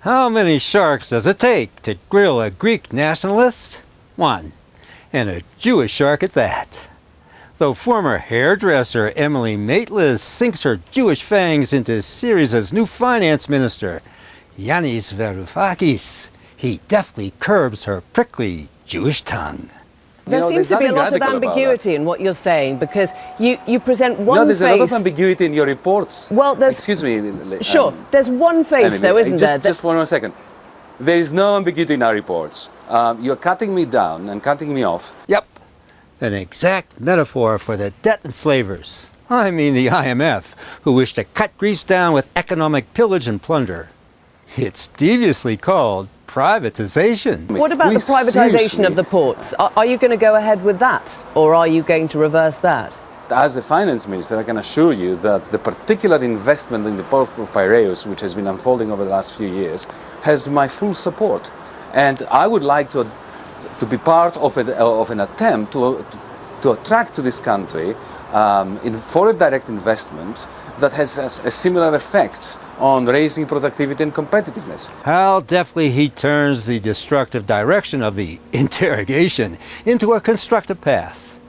How many sharks does it take to grill a Greek nationalist? One, and a Jewish shark at that. Though former hairdresser Emily Maitlis sinks her Jewish fangs into Syriza's new finance minister, Yanis Varoufakis, he deftly curbs her prickly Jewish tongue. There seems to be a lot of ambiguity in what you're saying, because you present one face... No, there's a lot of ambiguity in your reports. Well, there's... Excuse me. Sure, there's one face, though, isn't there? Just one more second. There is no ambiguity in our reports. You're cutting me down and cutting me off. Yep, an exact metaphor for the debt enslavers. I mean the IMF, who wish to cut Greece down with economic pillage and plunder. It's deviously called privatization. What about the privatization of the ports? Are you going to go ahead with that, or are you going to reverse that? As a finance minister, I can assure you that the particular investment in the port of Piraeus, which has been unfolding over the last few years, has my full support. And I would like to be part of an attempt to attract to this country in foreign direct investment that has a similar effect on raising productivity and competitiveness. How deftly he turns the destructive direction of the interrogation into a constructive path.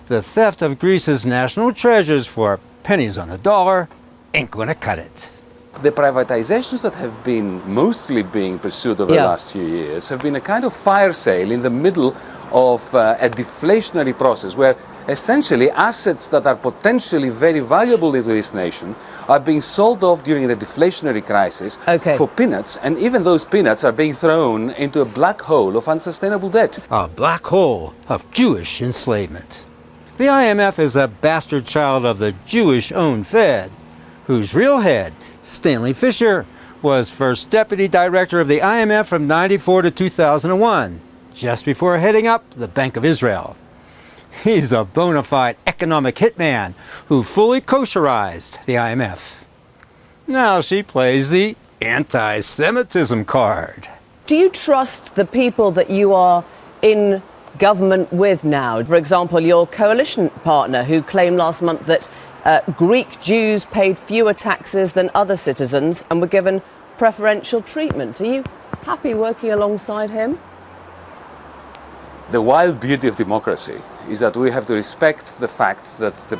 The theft of Greece's national treasures for pennies on the dollar ain't gonna cut it. The privatizations that have been mostly being pursued over the last few years have been a kind of fire sale in the middle of a deflationary process where essentially assets that are potentially very valuable to this nation are being sold off during the deflationary crisis for peanuts, and even those peanuts are being thrown into a black hole of unsustainable debt. A black hole of Jewish enslavement. The IMF is a bastard child of the Jewish-owned Fed, whose real head, Stanley Fischer, was first deputy director of the IMF from '94 to 2001, just before heading up the Bank of Israel. He's a bona fide economic hitman who fully kosherized the IMF. Now she plays the anti-Semitism card. Do you trust the people that you are in government with now? For example, your coalition partner, who claimed last month that Greek Jews paid fewer taxes than other citizens and were given preferential treatment. Are you happy working alongside him? The wild beauty of democracy is that we have to respect the fact that the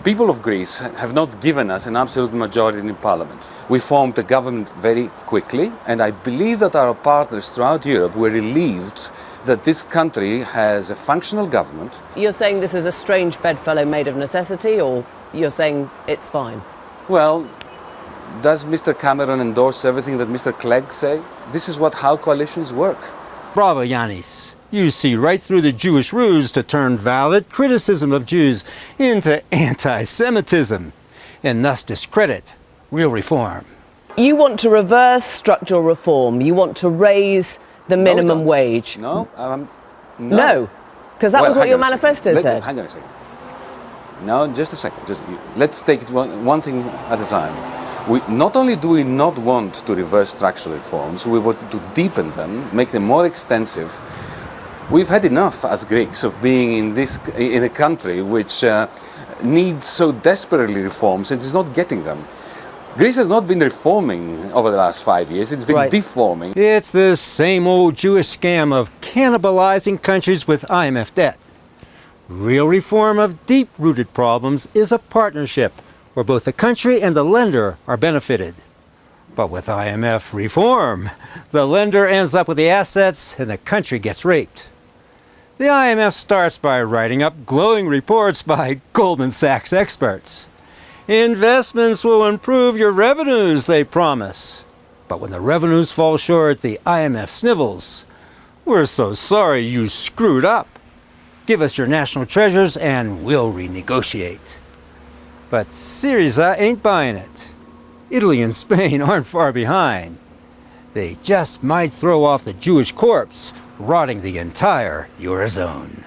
people of Greece have not given us an absolute majority in Parliament. We formed a government very quickly, and I believe that our partners throughout Europe were relieved that this country has a functional government. You're saying this is a strange bedfellow made of necessity, or you're saying it's fine? Well, does Mr. Cameron endorse everything that Mr. Clegg say? This is how coalitions work. Bravo, Yanis. You see right through the Jewish ruse to turn valid criticism of Jews into anti-Semitism, and thus discredit real reform. You want to reverse structural reform. You want to raise the minimum wage. No, no, because that was what your manifesto said. Hang on a second. No, just a second. Let's take it one thing at a time. Not only do we not want to reverse structural reforms, we want to deepen them, make them more extensive. We've had enough as Greeks of being in a country which needs so desperately reforms and is not getting them. Greece has not been reforming over the last 5 years, it's been deforming. It's the same old Jewish scam of cannibalizing countries with IMF debt. Real reform of deep-rooted problems is a partnership where both the country and the lender are benefited. But with IMF reform, the lender ends up with the assets and the country gets raped. The IMF starts by writing up glowing reports by Goldman Sachs experts. Investments will improve your revenues, they promise. But when the revenues fall short, the IMF snivels. We're so sorry you screwed up. Give us your national treasures and we'll renegotiate. But Syriza ain't buying it. Italy and Spain aren't far behind. They just might throw off the Jewish corpse, rotting the entire Eurozone.